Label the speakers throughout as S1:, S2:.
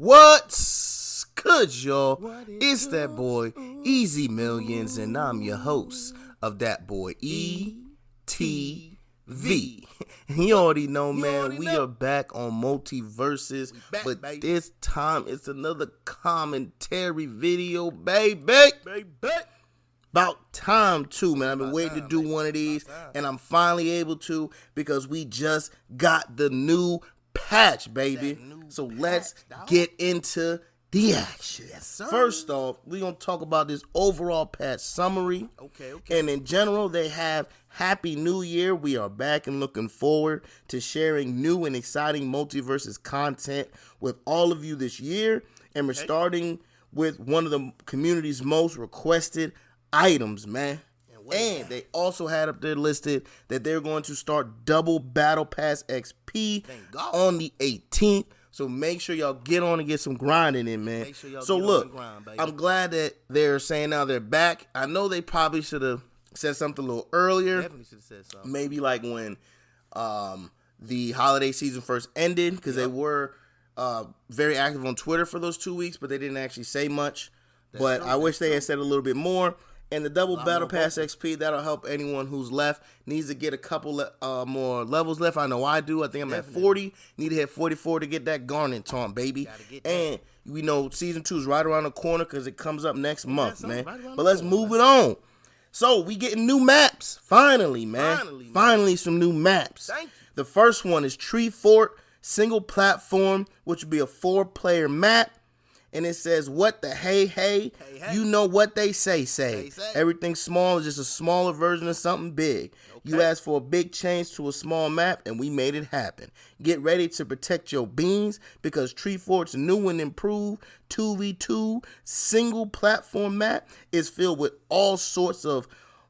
S1: What's good, y'all? It's that boy, EZMillionzz, and I'm your host of DatBoyETV. You already know, man, we are back on Multiversus, but this time it's another commentary video, baby. About time, too, man. I've been waiting to do one of these, and I'm finally able to because we just got the new patch, baby. So let's get into the action. Yes, sir. First off, we're going to talk about this overall patch summary. Okay. And in general, they have Happy New Year. We are back and looking forward to sharing new and exciting Multiversus content with all of you this year. And we're starting with one of the community's most requested items, man. And they also had up there listed that they're going to start double Battle Pass XP on the 18th. So make sure y'all get on and get some grinding in, man. So look, I'm glad that they're saying now they're back. I know they probably should have said something a little earlier. Definitely should have said something. Maybe like when the holiday season first ended, because they were very active on Twitter for those 2 weeks, but they didn't actually say much. But I wish they had said a little bit more. And the double Battle Pass XP, that'll help anyone who's left. Needs to get a couple more levels left. I know I do. I think I'm at 40. Need to hit 44 to get that Garnet taunt, baby. And we know Season 2 is right around the corner because it comes up next month, man. But let's move it on. So we getting new maps. Finally, man. Finally some new maps. The first one is Tree Fort, single platform, which will be a 4-player map. And it says, what the hey, you know what they say. Everything small is just a smaller version of something big. You asked for a big change to a small map, and we made it happen. Get ready to protect your beans, because Tree Fort's new and improved 2v2 single platform map is filled with all sorts of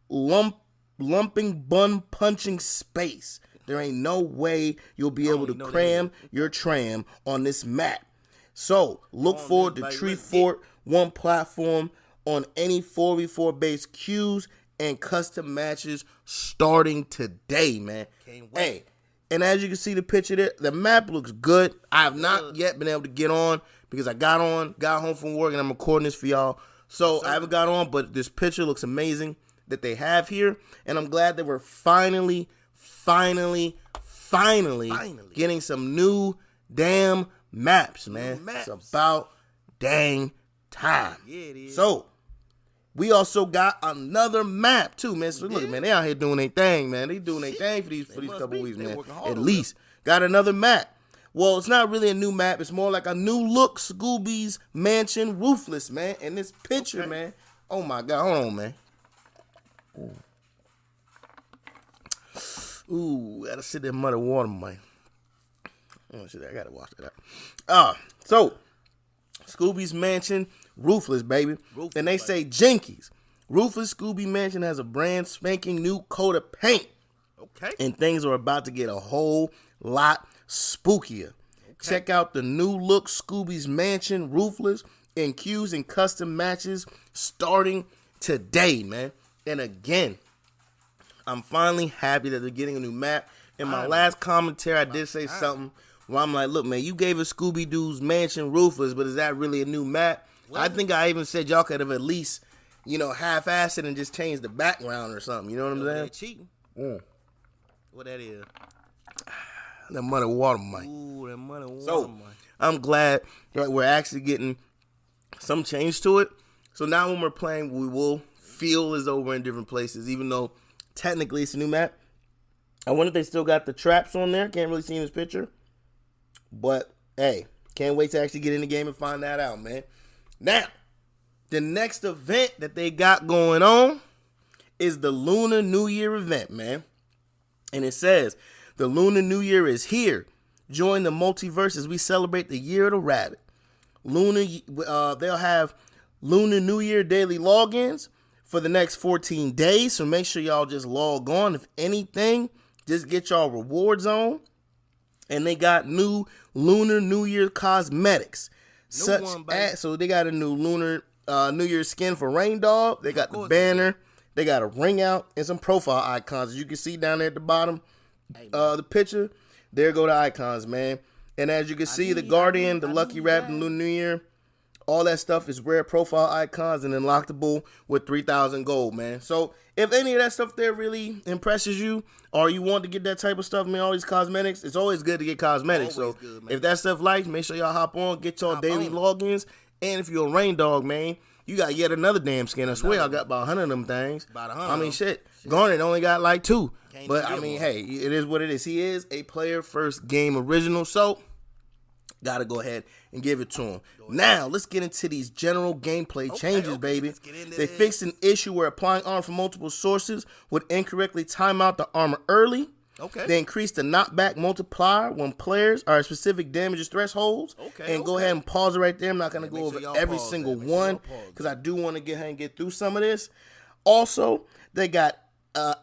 S1: lumping, bun punching space. There ain't no way you'll be able to cram your tram on this map. So, look forward to Tree Fort 1 platform on any 4v4 based queues and custom matches starting today, man. Hey, and as you can see the picture there, the map looks good. I have not yet been able to get on because I got home from work, and I'm recording this for y'all. So, I haven't got on, but this picture looks amazing that they have here. And I'm glad that we're finally getting some new damn maps, man. It's about dang time. Yeah, it is. So, we also got another map too, man. So look, man, they out here doing their thing, man. They doing their thing for these couple weeks, man. At least got another map. Well, it's not really a new map. It's more like a new look Scooby's Mansion Roofless, man. And this picture, man. Oh my God, hold on, man. Ooh, gotta sit there in muddy water, man. Oh shit, I gotta wash that out. So Scooby's Mansion Roofless, baby. And they say Jinkies. Roofless Scooby Mansion has a brand spanking new coat of paint. Okay. And things are about to get a whole lot spookier. Okay. Check out the new look Scooby's Mansion Roofless in queues and custom matches starting today, man. And again, I'm finally happy that they're getting a new map. In my last commentary, I did say something where I'm like, look, man, you gave us Scooby-Doo's Mansion Roofless, but is that really a new map? I think I even said y'all could have at least, half-assed it and just changed the background or something. You know what I'm saying? Cheating. What that is? That muddy water, Mike. Ooh, that muddy water, Mike. I'm glad that we're actually getting some change to it. So now when we're playing, we will feel as though we're in different places, even though technically it's a new map. I wonder if they still got the traps on there. Can't really see in this picture. But, hey, can't wait to actually get in the game and find that out, man. Now, the next event that they got going on is the Lunar New Year event, man. And it says, the Lunar New Year is here. Join the Multiverse as we celebrate the Year of the Rabbit. They'll have Lunar New Year daily logins for the next 14 days. So make sure y'all just log on. If anything, just get y'all rewards on. And they got new Lunar New Year cosmetics. So they got a new Lunar New Year skin for Rain Dog. They got the banner. They got a ring out and some profile icons. As you can see down there at the bottom, the picture. There go the icons, man. And as you can see, the Guardian, the Lucky Wrap, the Lunar, all that stuff is rare profile icons and unlockable with 3,000 gold, man. So if any of that stuff there really impresses you, or you want to get that type of stuff, man, all these cosmetics, it's always good to get cosmetics. Always so good, if that stuff likes, make sure y'all hop on, get y'all daily logins. And if you're a rain dog, man, you got yet another damn skin. I swear I got about 100 of them things. About 100. I mean, shit. Garnet only got like 2. But I mean, hey, it is what it is. He is a player first game original, so gotta go ahead and give it to him. Now, let's get into these general gameplay changes, baby. They fixed an issue where applying armor from multiple sources would incorrectly time out the armor early. They increased the knockback multiplier when players are at specific damage thresholds. And go ahead and pause it right there. I'm not going to go over every single one because I do want to get ahead and get through some of this. Also, they got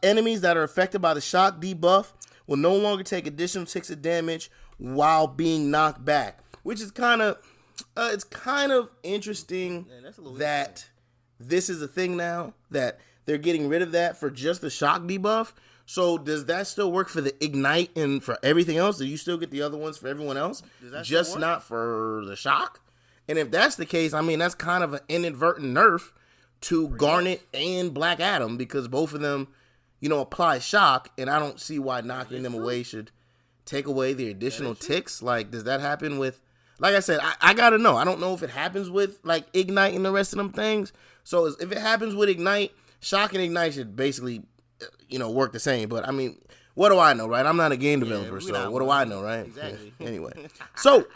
S1: enemies that are affected by the shock debuff will no longer take additional ticks of damage while being knocked back, which is kind of it's kind of interesting that this is a thing now, that they're getting rid of that for just the shock debuff. So does that still work for the ignite and for everything else? Do you still get the other ones for everyone else, just not for the shock? And if that's the case, I mean, that's kind of an inadvertent nerf to Garnet and Black Adam, because both of them, you know, apply shock, and I don't see why knocking them away should take away the additional ticks. Like, does that happen with, like I said, I gotta know. I don't know if it happens with like ignite and the rest of them things. So if it happens with ignite, shock and ignite should basically, you know, work the same. But I mean, what do I know, right? I'm not a game developer, so what do I know, right? Exactly. Anyway, so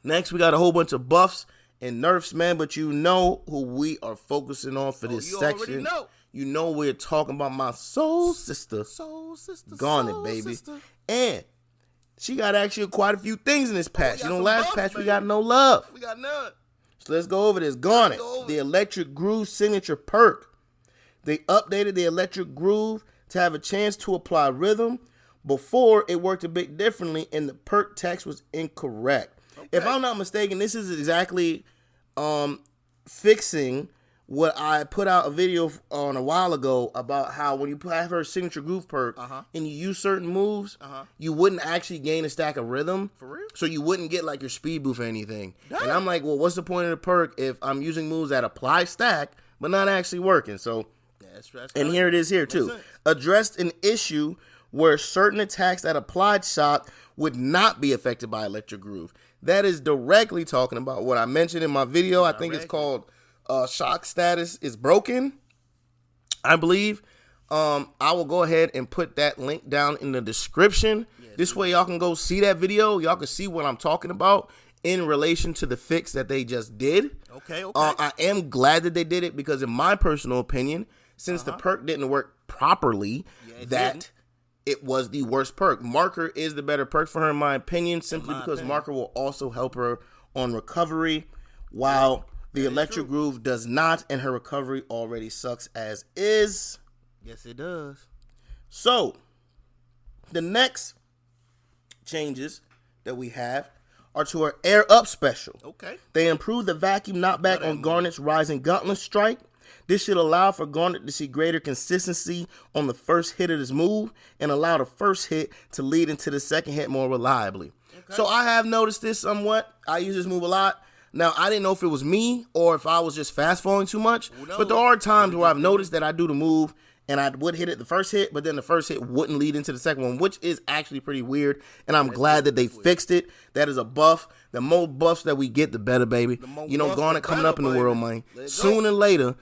S1: next we got a whole bunch of buffs and nerfs, man. But you know who we are focusing on for this section. You know we're talking about my soul sister, Garnet, baby. And she got actually quite a few things in this patch. You know, last patch we got no love. We got none. So let's go over this. Garnet, the Electric Groove signature perk. They updated the Electric Groove to have a chance to apply rhythm. Before, it worked a bit differently, and the perk text was incorrect. If I'm not mistaken, this is exactly fixing what I put out a video on a while ago about how when you have her signature groove perk and you use certain moves, you wouldn't actually gain a stack of rhythm. For real? So you wouldn't get like your speed boost or anything. Damn. And I'm like, well, what's the point of the perk if I'm using moves that apply stack but not actually working? So, and here it is here too. Addressed an issue where certain attacks that applied shock would not be affected by Electric Groove. That is directly talking about what I mentioned in my video. I think it's called shock status is broken, I believe. I will go ahead and put that link down in the description. This way y'all can go see that video. Y'all can see what I'm talking about in relation to the fix that they just did. I am glad that they did it because in my personal opinion, since the perk didn't work properly, it was the worst perk. Marker is the better perk for her in my opinion, simply because Marker will also help her on recovery, while the Electric Groove does not, and her recovery already sucks as is. Yes, it does. So, the next changes that we have are to her Air Up special. They improved the vacuum knockback on Garnet's Rising Gauntlet Strike. This should allow for Garnet to see greater consistency on the first hit of this move and allow the first hit to lead into the second hit more reliably. So I have noticed this somewhat. I use this move a lot. Now, I didn't know if it was me or if I was just fast falling too much, but there are times where I've noticed that I do the move and I would hit it the first hit, but then the first hit wouldn't lead into the second one, which is actually pretty weird, and I'm glad that they fixed it. That is a buff. The more buffs that we get, the better, baby. You know, Garnet coming up in the world, man. Sooner than later,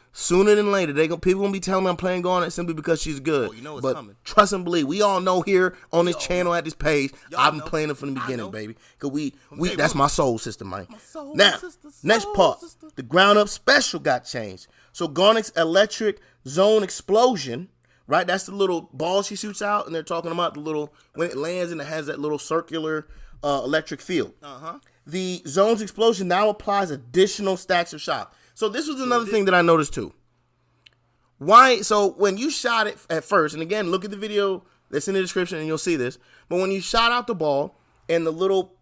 S1: people gonna be telling me I'm playing Garnet simply because she's good. But trust and believe, we all know here on this channel at this page, I've been playing it from the beginning, baby. Cause we that's my soul sister, man. Now, next part, the ground up special got changed. So Garnet's Electric Zone Explosion, right? That's the little ball she shoots out, and they're talking about the little, when it lands and it has that little circular electric field. The zone's explosion now applies additional stacks of shock. So this was another thing that I noticed too. Why? So when you shot it at first, and again, look at the video that's in the description and you'll see this, but when you shot out the ball and the little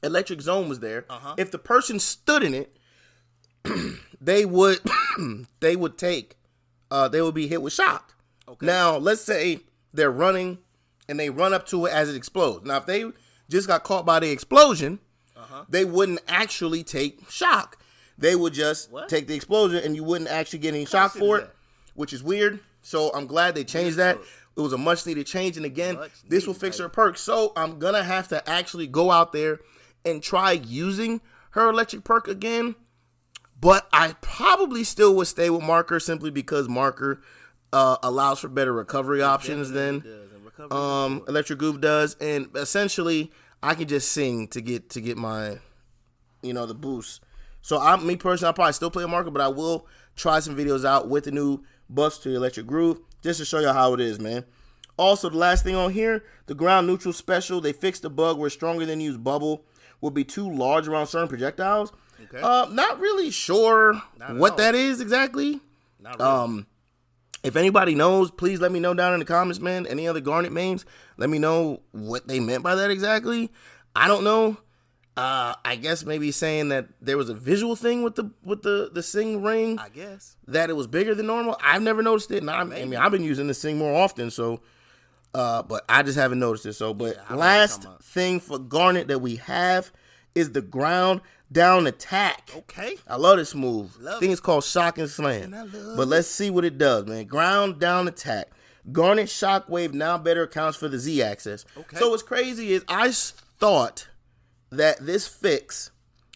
S1: electric zone was there, if the person stood in it, they would they would be hit with shock. Now, let's say they're running and they run up to it as it explodes. Now, if they just got caught by the explosion, they wouldn't actually take shock. They would just take the explosion, and you wouldn't actually get any shock for it, which is weird. So I'm glad they changed that. It was a much-needed change, and again, this will fix her perk. So I'm going to have to actually go out there and try using her electric perk again. But I probably still would stay with Marker simply because Marker allows for better recovery options than Electric Goof does. And essentially, I can just sing to get my, the boost. So me personally, I'll probably still play a Marker, but I will try some videos out with the new buffs to Electric Groove just to show you how it is, man. Also, the last thing on here, the ground neutral special, they fixed the bug where stronger than used bubble will be too large around certain projectiles. Okay. Not really sure what that is exactly. Not really. If anybody knows, please let me know down in the comments, man. Any other Garnet mains, let me know what they meant by that exactly. I don't know. I guess maybe saying that there was a visual thing with the Sing ring. I guess that it was bigger than normal. I've never noticed it, and I mean I've been using the Sing more often, so. But I just haven't noticed it. So, but last thing for Garnet that we have is the ground down attack. Okay. I love this move. I think it's called Shock and Slam. But let's see what it does, man. Ground down attack. Garnet Shockwave now better accounts for the Z axis. Okay. So what's crazy is I thought that this fix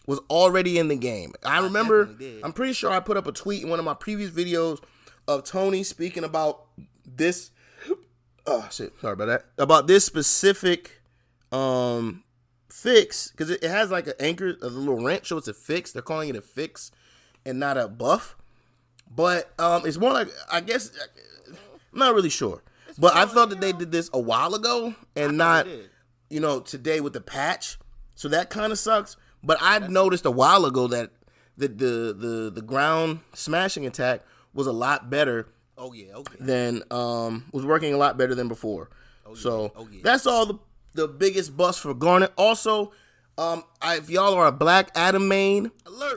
S1: was already in the game. I remember, I'm pretty sure I put up a tweet in one of my previous videos of Tony speaking about this. Oh shit! Sorry about that. About this specific fix, because it has like an anchor, a little wrench, so it's a fix. They're calling it a fix and not a buff. But it's more like, I guess, I'm not really sure. But I thought that they did this a while ago and not, today with the patch. So that kind of sucks. But I noticed a while ago that the ground smashing attack was a lot better. Oh yeah, okay. Then was working a lot better than before. That's all the biggest bust for Garnet. Also, if y'all are a Black Adam main,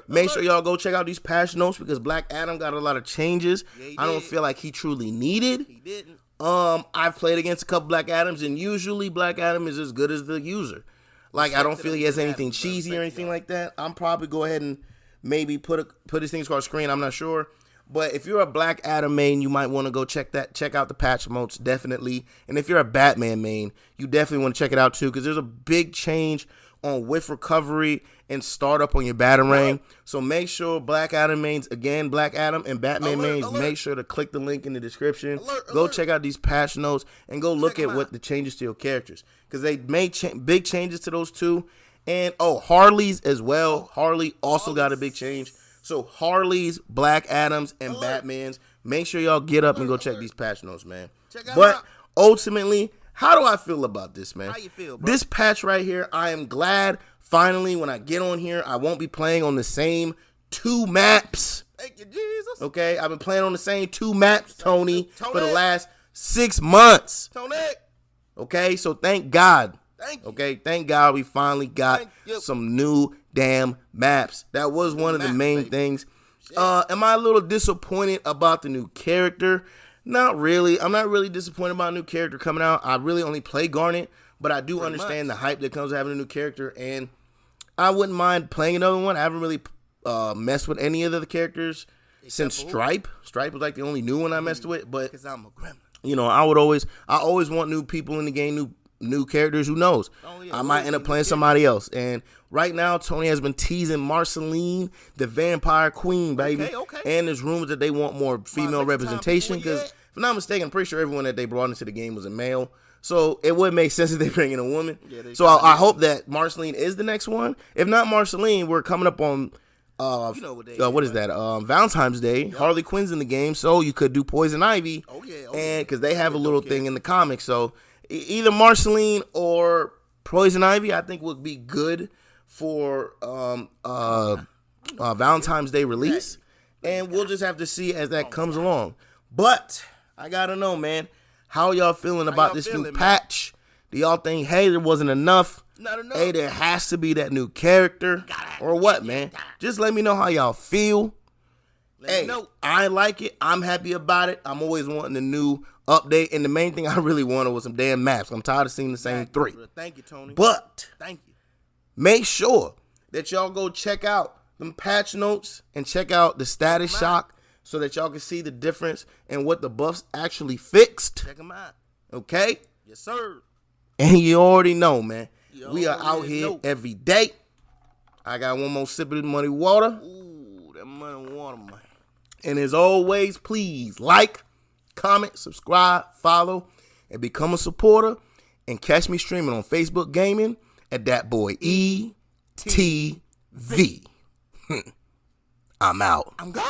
S1: make sure y'all go check out these patch notes because Black Adam got a lot of changes. I don't feel like he truly needed. He didn't. I've played against a couple Black Adams, and usually Black Adam is as good as the user. Like I don't feel he has anything cheesy or anything like that. I'm probably go ahead and maybe put his things on screen. I'm not sure. But if you're a Black Adam main, you might want to go check out the patch notes, definitely. And if you're a Batman main, you definitely want to check it out too, because there's a big change on whiff recovery and startup on your Batarang. So make sure Black Adam mains, again, Black Adam and Batman mains, make sure to click the link in the description. Go check out these patch notes and go look at what the changes to your characters, because they made big changes to those two. And Harley's as well. Harley also got a big change. So Harley's, Black Adams, and Batman's, make sure y'all get up and go check these patch notes, man. But ultimately, how do I feel about this, man? How you feel, bro? This patch right here, I am glad finally when I get on here, I won't be playing on the same 2 maps. Thank you, Jesus. Okay, I've been playing on the same 2 maps, Tony, for the last 6 months. Tony. Okay, so thank God. Okay, thank God we finally got some new damn maps. That was one of the main things. Am I a little disappointed about the new character? Not really. I'm not really disappointed about a new character coming out. I really only play Garnet, but I do understand the hype that comes with having a new character, and I wouldn't mind playing another one. I haven't really messed with any of the characters since Stripe. Stripe was like the only new one I messed with, but because I'm a gremlin. I always want new people in the game, new characters. Who knows? I might end up playing somebody else. And right now, Tony has been teasing Marceline, the Vampire Queen, baby. And there's rumors that they want more female representation. Because if I'm not mistaken, I'm pretty sure everyone that they brought into the game was a male. So it would make sense if they bring in a woman. So I hope that Marceline is the next one. If not Marceline, we're coming up on what is that? Valentine's Day. Harley Quinn's in the game, so you could do Poison Ivy. And because they have a little thing in the comics, so either Marceline or Poison Ivy, I think would be good for Valentine's Day release, and we'll just have to see as that comes along. But I gotta know, man, how y'all feeling about this new patch? Do y'all think, hey, there wasn't enough? Not enough. Hey, there has to be that new character, or what, man? Just let me know how y'all feel. Hey, I like it. I'm happy about it. I'm always wanting a new update. And the main thing I really wanted was some damn maps. I'm tired of seeing the same three.
S2: Thank you, Tony.
S1: But
S2: thank you.
S1: Make sure that y'all go check out them patch notes and check out the status shock so that y'all can see the difference and what the buffs actually fixed.
S2: Check them out.
S1: Okay?
S2: Yes, sir.
S1: And you already know, man. We are out here every day. I got one more sip of this money water.
S2: Ooh, that money water, man.
S1: And as always, please like, comment, subscribe, follow, and become a supporter. And catch me streaming on Facebook Gaming at DatBoyETV. I'm out.
S2: I'm gone.